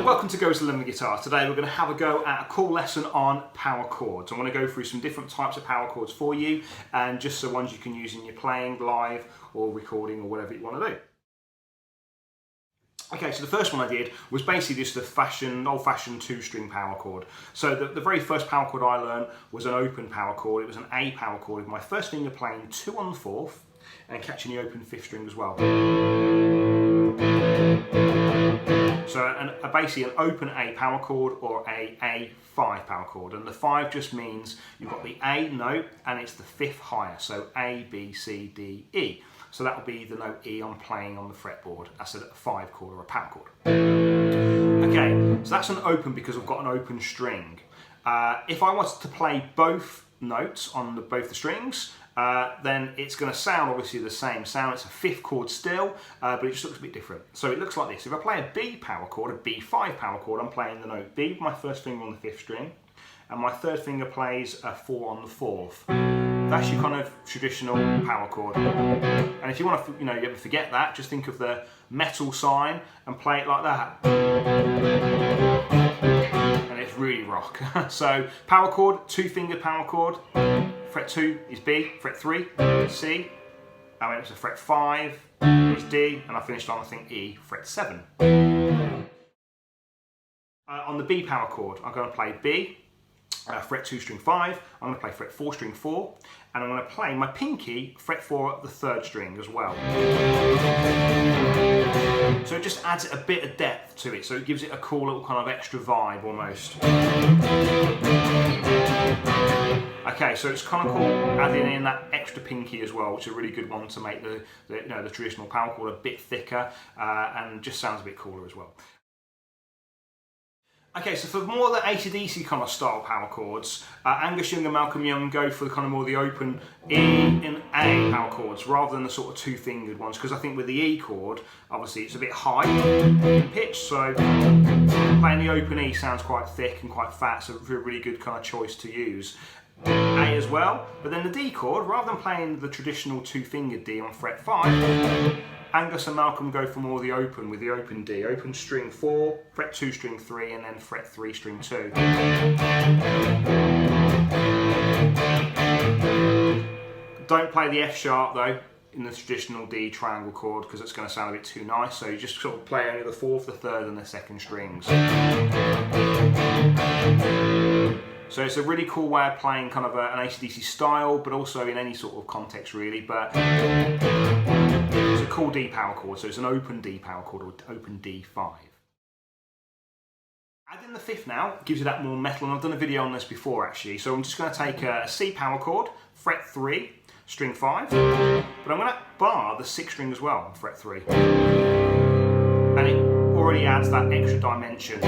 Welcome to Goes to Learn the Guitar. Today we're going to have a go at a cool lesson on power chords. I want to go through some different types of power chords for you, and just so ones you can use in your playing live or recording or whatever you want to do. Okay, so the first one I did was basically just the old-fashioned two-string power chord. So the very first power chord I learned was an open power chord. It was an A power chord with my first finger playing 2 on the 4th and catching the open 5th string as well. So basically an open A power chord or a A5 power chord, and the 5 just means you've got the A note and it's the 5th higher, so A, B, C, D, E. So that will be the note E I'm playing on the fretboard. That's a 5 chord or a power chord. Okay, so that's an open because I've got an open string. If I wanted to play both notes on both the strings, then it's going to sound obviously the same sound. It's a 5th chord still, but it just looks a bit different. So it looks like this. If I play a B power chord, a B5 power chord, I'm playing the note B with my first finger on the 5th string, and my third finger plays a 4 on the 4th. That's your kind of traditional power chord. And if you want to, you ever forget that, just think of the metal sign and play it like that. And it's really rock. So power chord, 2-finger power chord. Fret 2 is B, fret 3 C, I went to fret 5 is D, and I finished on, I think, E, fret 7. On the B power chord, I'm going to play B, fret 2 string 5, I'm going to play fret 4 string 4, and I'm going to play my pinky fret 4 at the 3rd string as well. So it just adds a bit of depth to it, so it gives it a cool little kind of extra vibe almost. Okay, so it's kind of cool adding in that extra pinky as well, which is a really good one to make the traditional power chord a bit thicker and just sounds a bit cooler as well. Okay, so for more of the AC/DC kind of style power chords, Angus Young and Malcolm Young go for kind of more the open E and A power chords rather than the sort of 2-fingered ones, because I think with the E chord, obviously it's a bit high in pitch, so playing the open E sounds quite thick and quite fat, so it's a really good kind of choice to use. A as well, but then the D chord, rather than playing the traditional 2-fingered D on fret 5, Angus and Malcolm go for more the open with the open D, open string 4, fret 2 string 3, and then fret 3 string 2. Don't play the F sharp though in the traditional D triangle chord because it's going to sound a bit too nice, so you just sort of play only the 4th, the 3rd and the 2nd strings. So it's a really cool way of playing kind of an AC/DC style, but also in any sort of context really, but it's a cool D power chord, so it's an open D power chord or open D5. Add in the 5th now, gives you that more metal, and I've done a video on this before actually, so I'm just going to take a C power chord, fret 3, string 5, but I'm going to bar the 6th string as well on fret 3. And it already adds that extra dimension.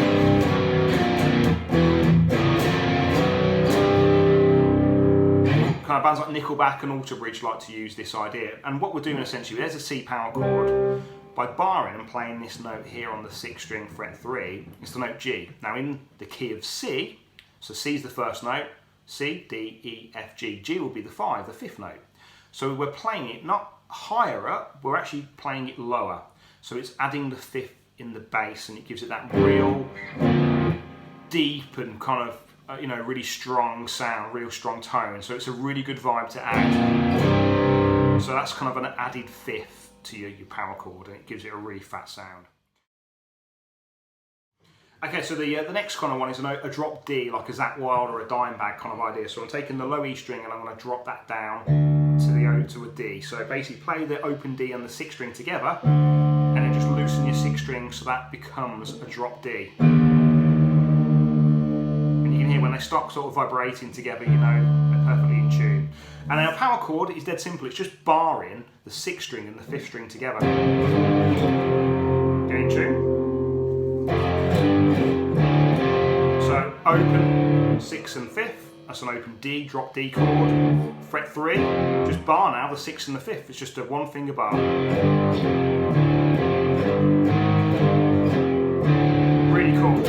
Kind of bands like Nickelback and Alter Bridge like to use this idea, and what we're doing essentially, there's a C power chord, by barring and playing this note here on the 6th string fret 3, it's the note G. Now in the key of C, so C is the first note, C, D, E, F, G, G will be the 5, the 5th note. So we're playing it not higher up, we're actually playing it lower. So it's adding the 5th in the bass, and it gives it that real deep and kind of really strong sound, real strong tone, so it's a really good vibe to add. So that's kind of an added 5th to your power chord, and it gives it a really fat sound. Okay, so the next kind of one is a drop D, like a ZAKK WYLDE or a Dimebag kind of idea. So I'm taking the low E string and I'm going to drop that down to a D. So basically play the open D and the 6th string together, and then just loosen your 6th string so that becomes a drop D. When they stop sort of vibrating together, they're perfectly in tune. And then a power chord is dead simple, it's just barring the 6th string and the 5th string together. Get in tune. So open 6th and 5th, That's an open D, drop D chord, fret 3, just bar now, the 6th and the 5th. It's just a 1-finger bar. Really cool.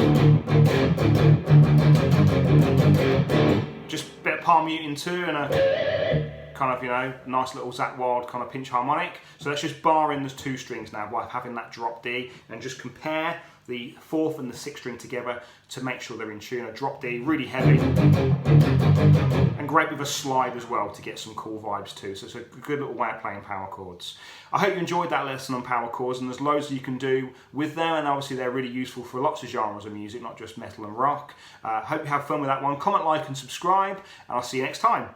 Just a bit of palm muting too, and a kind of, you know, nice little ZAKK WYLDE kind of pinch harmonic. So let's just bar in those 2 strings now while having that drop D, and just compare the 4th and the 6th string together to make sure they're in tune. A drop D, really heavy, and great with a slide as well to get some cool vibes too. So it's a good little way of playing power chords. I hope you enjoyed that lesson on power chords, and there's loads that you can do with them, and obviously they're really useful for lots of genres of music, not just metal and rock. Hope you have fun with that one. Comment, like and subscribe, and I'll see you next time.